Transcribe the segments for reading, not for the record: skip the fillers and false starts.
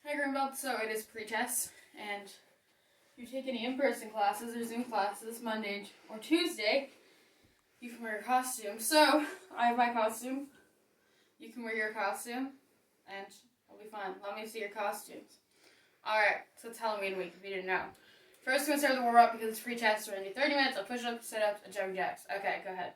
Hi Greenbelt, so it is pre-test, and if you take any in-person classes or Zoom classes Monday or Tuesday, you can wear your costume. So, I have my costume, you can wear your costume, and it'll be fun. Let me see your costumes. Alright, so it's Halloween week if you didn't know. First, we're going to start the warm-up because it's pre-test. We're going to do 30 minutes of push-ups, sit-ups, and jumping jacks. Okay, go ahead.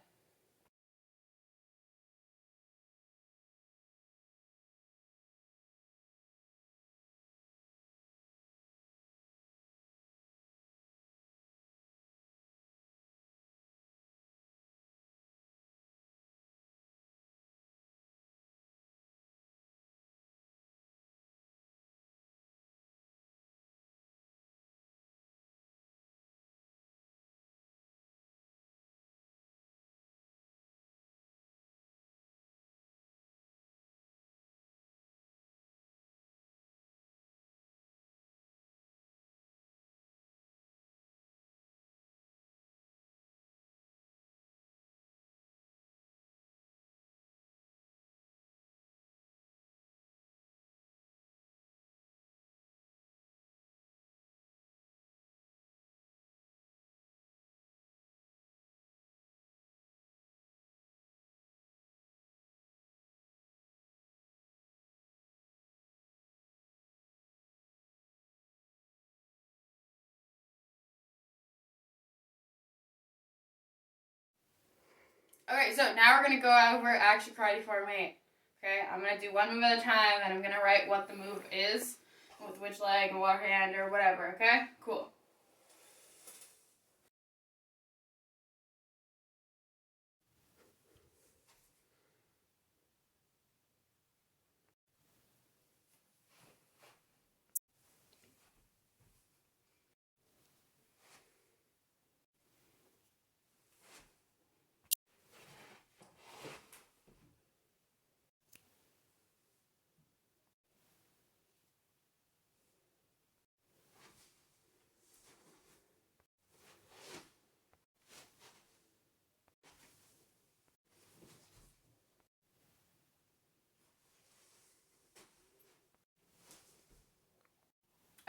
Okay, so now we're going to go over action karate form 8. Okay, I'm going to do one move at a time, and I'm going to write what the move is, with which leg and what hand or whatever, okay? Cool.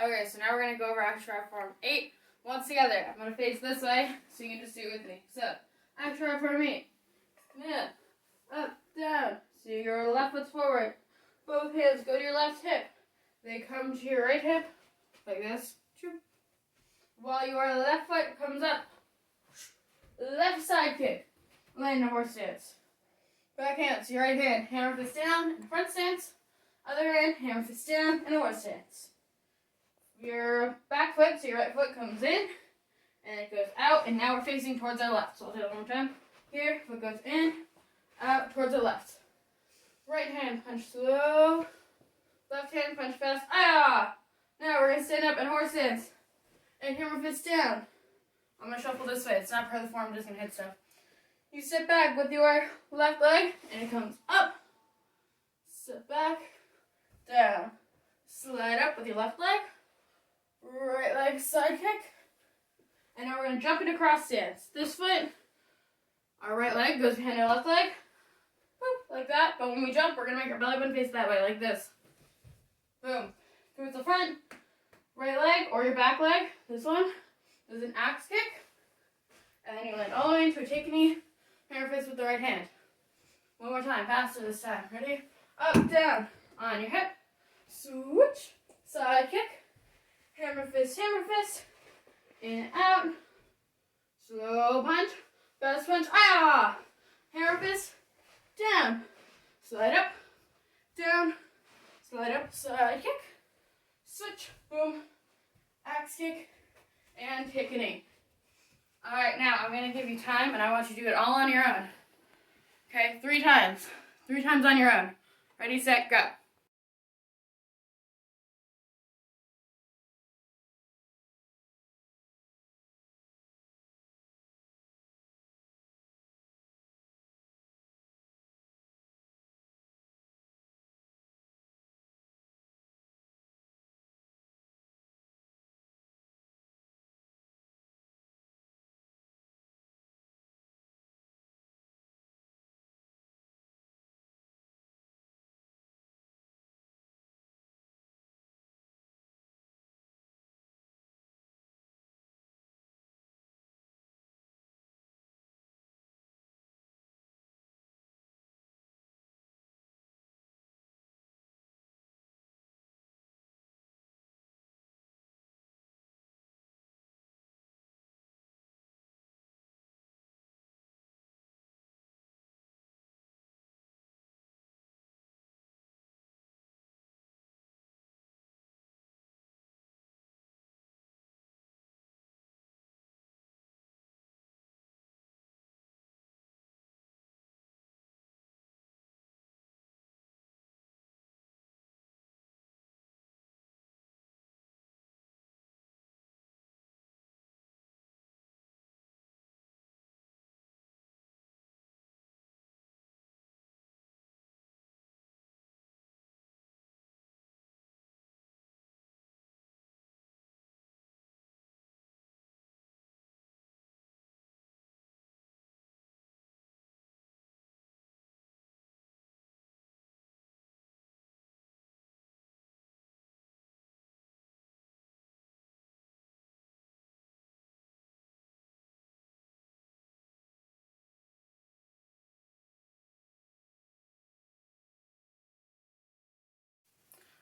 Okay, so now we're going to go over action karate form 8 once together. I'm going to face this way, so you can just do it with me. So, action karate form 8. Yeah. Up, down. So your left foot's forward. Both hands go to your left hip. They come to your right hip, like this. While your left foot comes up. Left side kick. Land in a horse stance. Back hand, so your right hand. Hammer fist down in front stance. Other hand, hammer fist down in a horse stance. Your back foot, so your right foot comes in, and it goes out, and now we're facing towards our left. So I'll do it one more time. Here, foot goes in, out, towards our left. Right hand, punch slow. Left hand, punch fast. Ah! Now we're going to stand up in horse stance, and hammer fist down. I'm going to shuffle this way. It's not part of the form, I'm just going to hit stuff. You sit back with your left leg, and it comes up. Sit back, down. Slide up with your left leg. Right leg side kick. And now we're going to jump into cross stance. This foot, our right leg goes behind our left leg. Boop, like that. But when we jump, we're going to make our belly button face that way, like this. Boom. Towards the front. Right leg or your back leg. This one is an axe kick. And then you land all the way into a take a knee. Hammer fist with the right hand. One more time. Faster this time. Ready? Up, down. On your hip. Switch. Side kick. Hammer fist, in, out, slow punch, fast punch, ah, hammer fist, down, slide up, down, slide up, side kick, switch, boom, axe kick, and kick a knee. Alright, now I'm going to give you time, and I want you to do it all on your own. Okay, 3 times. 3 times on your own. Ready, set, go.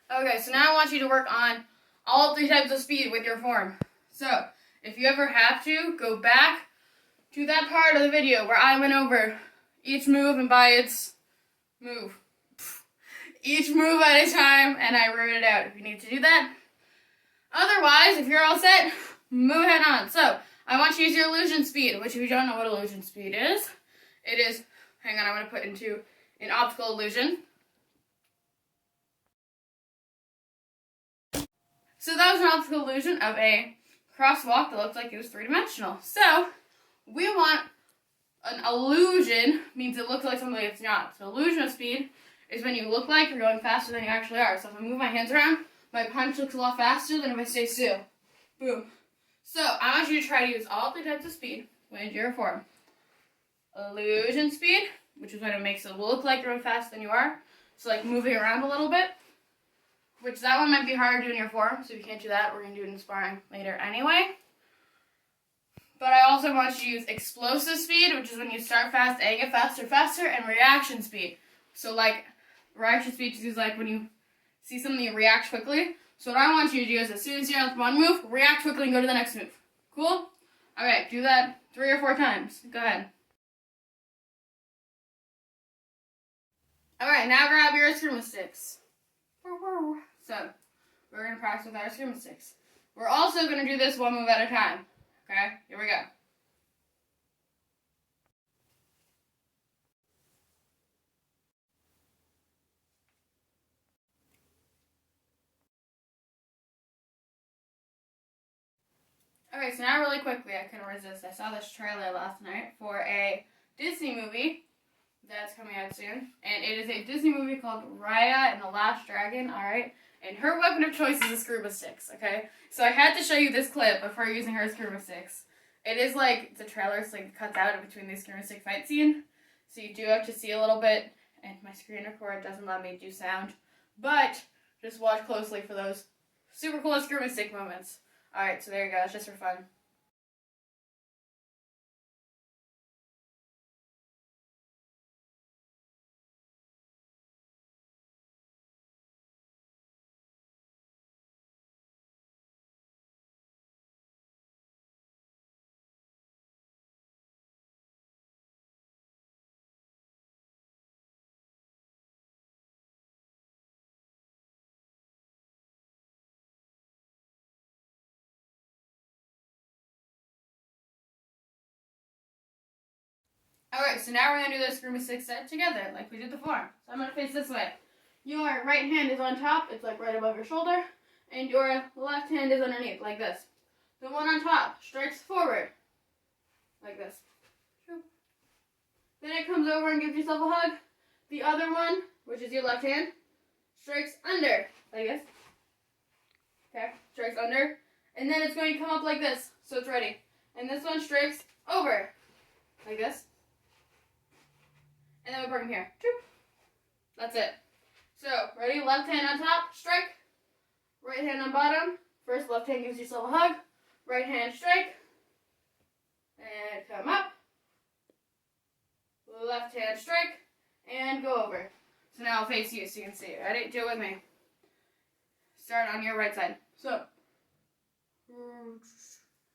Okay, so now I want you to work on all 3 types of speed with your form. So, if you ever have to, go back to that part of the video where I went over each move and by its move. Each move at a time, and I wrote it out if you need to do that. Otherwise, if you're all set, move ahead on. So, I want you to use your illusion speed, which if you don't know what illusion speed is, it is, hang on, I'm going to put into an optical illusion. So that was an optical illusion of a crosswalk that looked like it was 3-dimensional. So, we want an illusion, means it looks like something it's not. So illusion of speed is when you look like you're going faster than you actually are. So if I move my hands around, my punch looks a lot faster than if I stay still. Boom. So I want you to try to use all 3 types of speed when you're form. Illusion speed, which is when it makes it look like you're going faster than you are. So like moving around a little bit, which that one might be hard to do in your form. So if you can't do that, we're going to do it in sparring later anyway. But I also want you to use explosive speed, which is when you start fast and get faster, and reaction speed. So like, reaction speed is like when you see something, you react quickly. So what I want you to do is as soon as you're on one move, react quickly and go to the next move. Cool? Alright, do that 3 or 4 times. Go ahead. Alright, now grab your eskrima sticks. So, we're going to practice with our eskrima sticks. We're also going to do this one move at a time. Okay, here we go. Okay, so now really quickly, I couldn't resist. I saw this trailer last night for a Disney movie that's coming out soon. And it is a Disney movie called Raya and the Last Dragon, alright? And her weapon of choice is eskrima sticks, okay? So I had to show you this clip of her using her eskrima sticks. It is like, the trailer is like cuts out in between the eskrima stick fight scene. So you do have to see a little bit. And my screen recorder doesn't let me do sound. But, just watch closely for those super cool eskrima stick moments. Alright, so there you go. It's just for fun. Alright, so now we're going to do the eskrima stick set together, like we did before. So I'm going to face this way. Your right hand is on top, it's like right above your shoulder, and your left hand is underneath, like this. The one on top strikes forward, like this. Then it comes over and gives yourself a hug. The other one, which is your left hand, strikes under, like this. Okay, strikes under. And then it's going to come up like this, so it's ready. And this one strikes over, like this. And then we bring him here. That's it. So, ready? Left hand on top, strike. Right hand on bottom. First, left hand gives yourself a hug. Right hand, strike. And come up. Left hand, strike. And go over. So now I'll face you so you can see it. Ready? Do it with me. Start on your right side. So, oh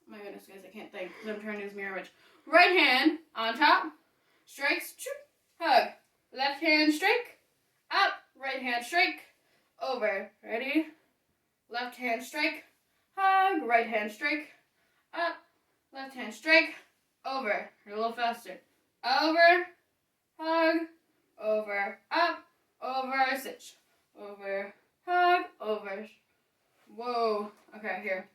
my goodness, guys, I can't think because I'm trying to use mirror image. Right hand on top, strikes, hug. Left hand, strike, up. Right hand, strike, over. Ready? Left hand, strike, hug. Right hand, strike, up. Left hand, strike, over. A little faster. Over, hug, over, up, over, stitch, over, hug, over. Whoa. Okay, here.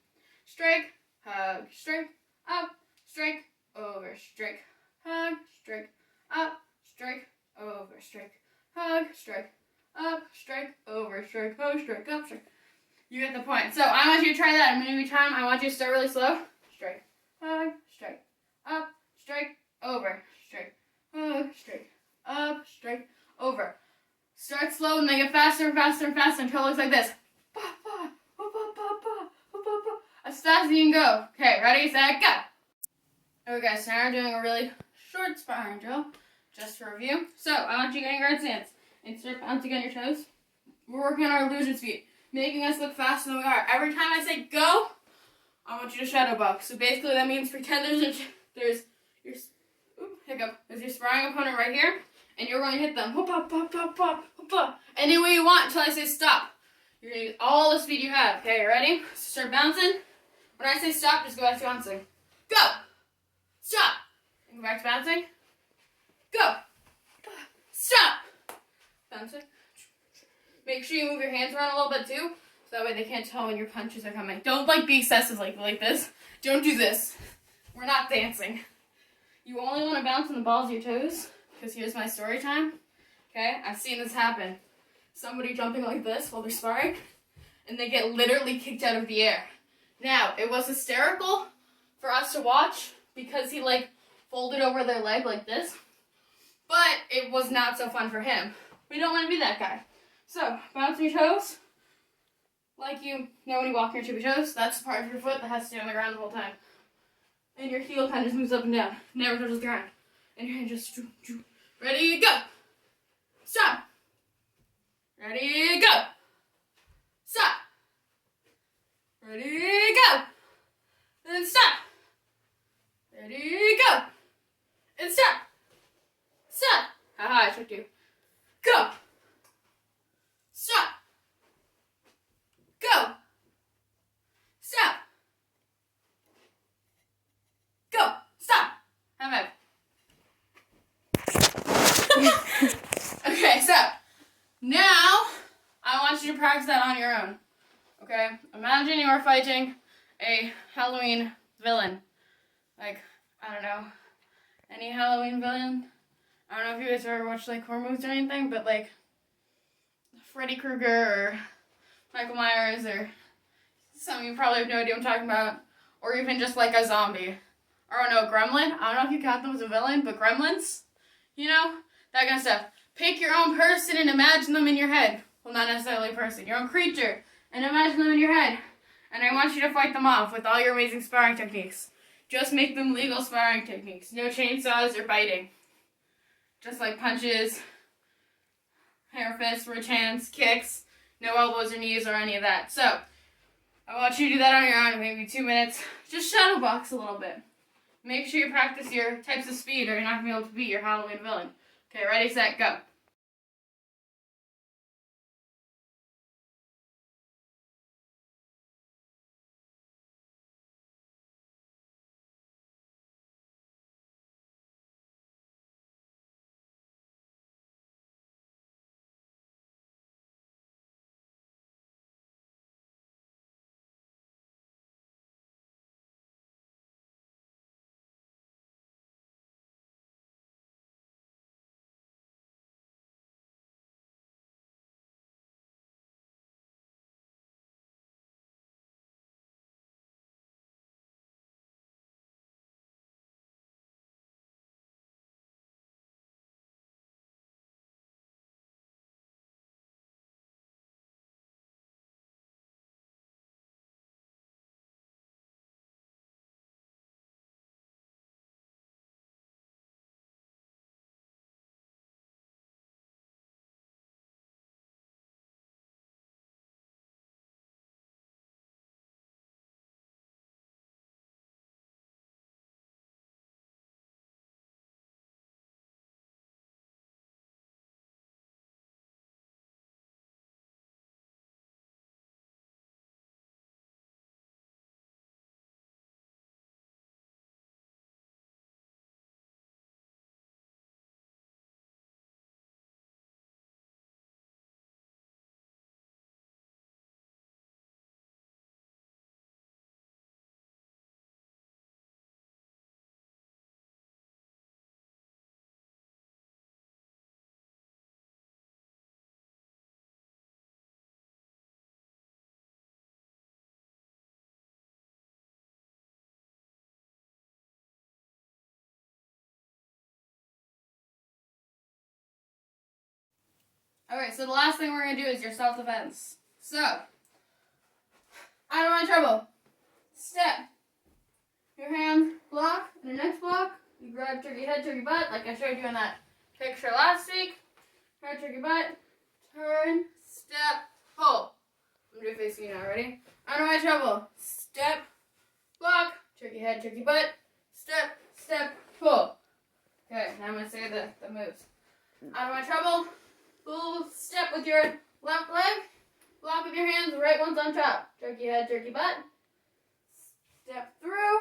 Strike, hug, strike, up, strike, over, strike, hug, strike, up, strike, over, strike, hug, strike, up, strike, over, strike, hug, strike, up, strike. You get the point. So I want you to try that a minute time. I want you to start really slow. Strike, hug, strike, up, strike, over, strike, hug, strike, up, strike, over. Start slow and then get faster and faster and faster until it looks like this. As fast as you can go. Okay, ready, set, go. Okay, guys, so now we're doing a really short sparring drill, just to review. So, I want you to get in guard stance and start bouncing on your toes. We're working on our illusion speed, making us look faster than we are. Every time I say go, I want you to shadow box. So basically that means pretend there's your sparring opponent right here, and you're going to hit them. Whoop, up, up, up, up, up, up. Any way you want until I say stop. You're going to use all the speed you have. Okay, you ready? So start bouncing. When I say stop, just go back to bouncing. Go! Stop! And go back to bouncing. Go! Stop! Bouncing. Make sure you move your hands around a little bit too, so that way they can't tell when your punches are coming. Don't be excessive like this. Don't do this. We're not dancing. You only want to bounce on the balls of your toes, because here's my story time. Okay, I've seen this happen. Somebody jumping like this while they're sparring, and they get literally kicked out of the air. Now, it was hysterical for us to watch, because he folded over their leg like this, but it was not so fun for him. We don't want to be that guy. So, bounce your toes, like you know when you walk your tippy toes. That's the part of your foot that has to stay on the ground the whole time. And your heel kind of just moves up and down. Never touches the ground. And your hand just... Ready, go! Stop! Ready, go! Stop! Ready, go! And stop! Ready, go! And stop! Stop! Haha, I tricked you. Go! Stop! Go! Stop! Go! Stop! High five. Okay, so now I want you to practice that on your own. Okay? Imagine you are fighting a Halloween villain. I don't know. Any Halloween villain? I don't know if you guys ever watched horror movies or anything, but Freddy Krueger or Michael Myers or some of you probably have no idea what I'm talking about. Or even just a zombie. Or Gremlin. I don't know if you count them as a villain, but gremlins, that kind of stuff. Pick your own person and imagine them in your head. Well, not necessarily a person. Your own creature. And imagine them in your head. And I want you to fight them off with all your amazing sparring techniques. Just make them legal sparring techniques. No chainsaws or biting. Just punches, hair fists, rich hands, kicks, no elbows or knees or any of that. So, I want you to do that on your own in maybe 2 minutes. Just shadow box a little bit. Make sure you practice your types of speed or you're not going to be able to beat your Halloween villain. Okay, ready, set, go. Okay, so the last thing we're going to do is your self-defense. So, out of my trouble. Step. Your hand block, and the next block, you grab turkey head, turkey butt, like I showed you in that picture last week. Head, turkey butt, turn, step, pull. I'm going to do facing you now. Ready? Out of my trouble. Step, block, turkey head, turkey butt, step, step, pull. Okay, now I'm going to say the moves. Out of my trouble, full step with your left leg, block with your hands, right one's on top. Turkey head, turkey butt, step through,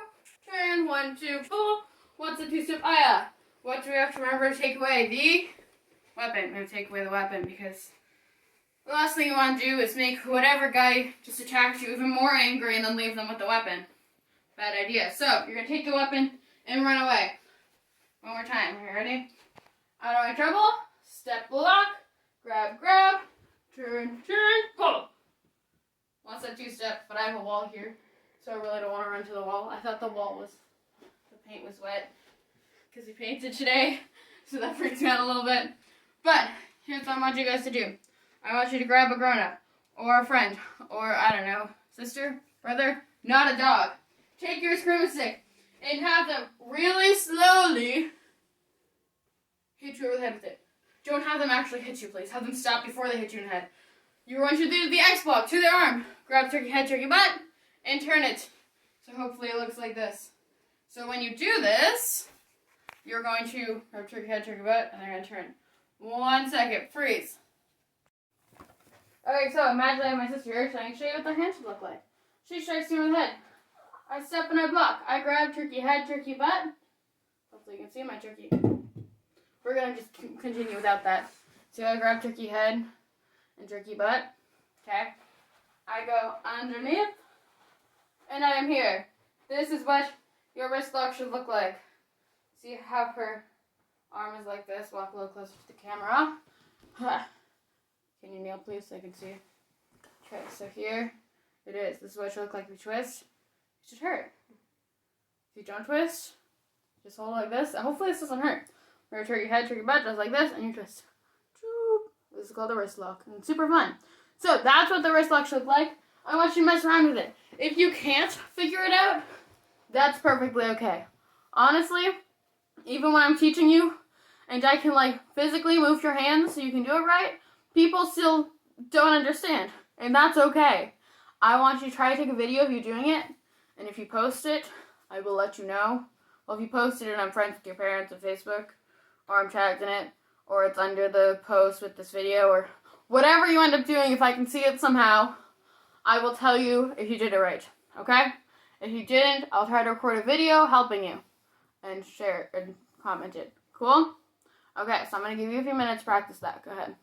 turn, 1, 2, pull, 1 step, 2 step, aya. What do we have to remember to take away? The weapon. We're going to take away the weapon because the last thing you want to do is make whatever guy just attacked you even more angry and then leave them with the weapon. Bad idea. So, you're going to take the weapon and run away. One more time. Are you ready? Out of my trouble. Step, block. Grab, grab. Turn, turn, pull. 1 step, 2 step, but I have a wall here, so I really don't want to run to the wall. I thought the paint was wet because we painted today, so that freaks me out a little bit. But here's what I want you guys to do. I want you to grab a grown-up, or a friend, or, I don't know, sister, brother, not a dog. Take your screaming stick and have them really slowly hit you over the head with it. Don't have them actually hit you, please. Have them stop before they hit you in the head. You're going to do the X block to their arm. Grab turkey head, turkey butt, and turn it. So hopefully it looks like this. So when you do this, you're going to grab turkey head, turkey butt, and they're going to turn. 1 second. Freeze. Okay, so imagine I have my sister here, so I can show you what their hand should look like. She strikes me with the head. I step and I block. I grab turkey head, turkey butt. Hopefully you can see my turkey. We're going to just continue without that. So I grab turkey head and turkey butt. Okay. I go underneath. And I am here. This is what your wrist lock should look like. See how her arm is like this. Walk a little closer to the camera. Can you kneel, please, so I can see? Okay, so here it is. This is what it should look like if you twist. It should hurt. If you don't twist, just hold it like this. Hopefully this doesn't hurt. Where you turn your head, turn your butt, just like this, and you twist. This is called the wrist lock. And it's super fun. So that's what the wrist lock should look like. I want you to mess around with it. If you can't figure it out, that's perfectly okay. Honestly, even when I'm teaching you, and I can physically move your hands so you can do it right, people still don't understand, and that's okay. I want you to try to take a video of you doing it, and if you post it, I will let you know. Well, if you posted it and I'm friends with your parents on Facebook, or I'm tagged in it, or it's under the post with this video, or whatever you end up doing, if I can see it somehow, I will tell you if you did it right, okay? If you didn't, I'll try to record a video helping you, and share it, and comment it. Cool? Okay, so I'm going to give you a few minutes to practice that. Go ahead.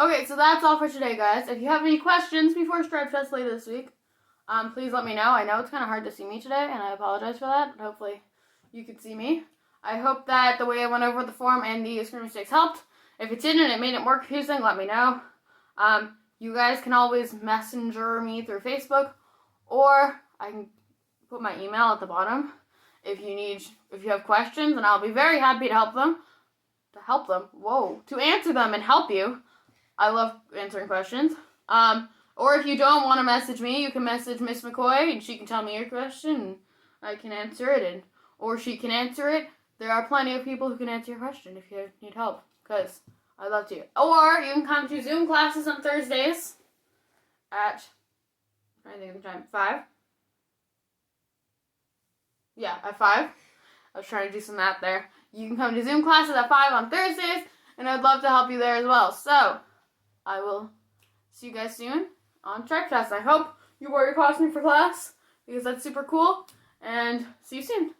Okay, so that's all for today, guys. If you have any questions before stripe test later this week, please let me know. I know it's kind of hard to see me today, and I apologize for that, but hopefully you can see me. I hope that the way I went over the form and the screen mistakes helped. If it didn't, it made it more confusing, let me know. You guys can always messenger me through Facebook, or I can put my email at the bottom if you have questions, and I'll be very happy to help them. To answer them and help you. I love answering questions. Or if you don't want to message me, you can message Miss McCoy, and she can tell me your question, and I can answer it, or she can answer it. There are plenty of people who can answer your question if you need help, because I love to. Or you can come to Zoom classes on Thursdays at, I think of the time, 5. Yeah, at 5. I was trying to do some math there. You can come to Zoom classes at 5 on Thursdays, and I'd love to help you there as well. So, I will see you guys soon on Stripe Test. I hope you wore your costume for class, because that's super cool, and see you soon.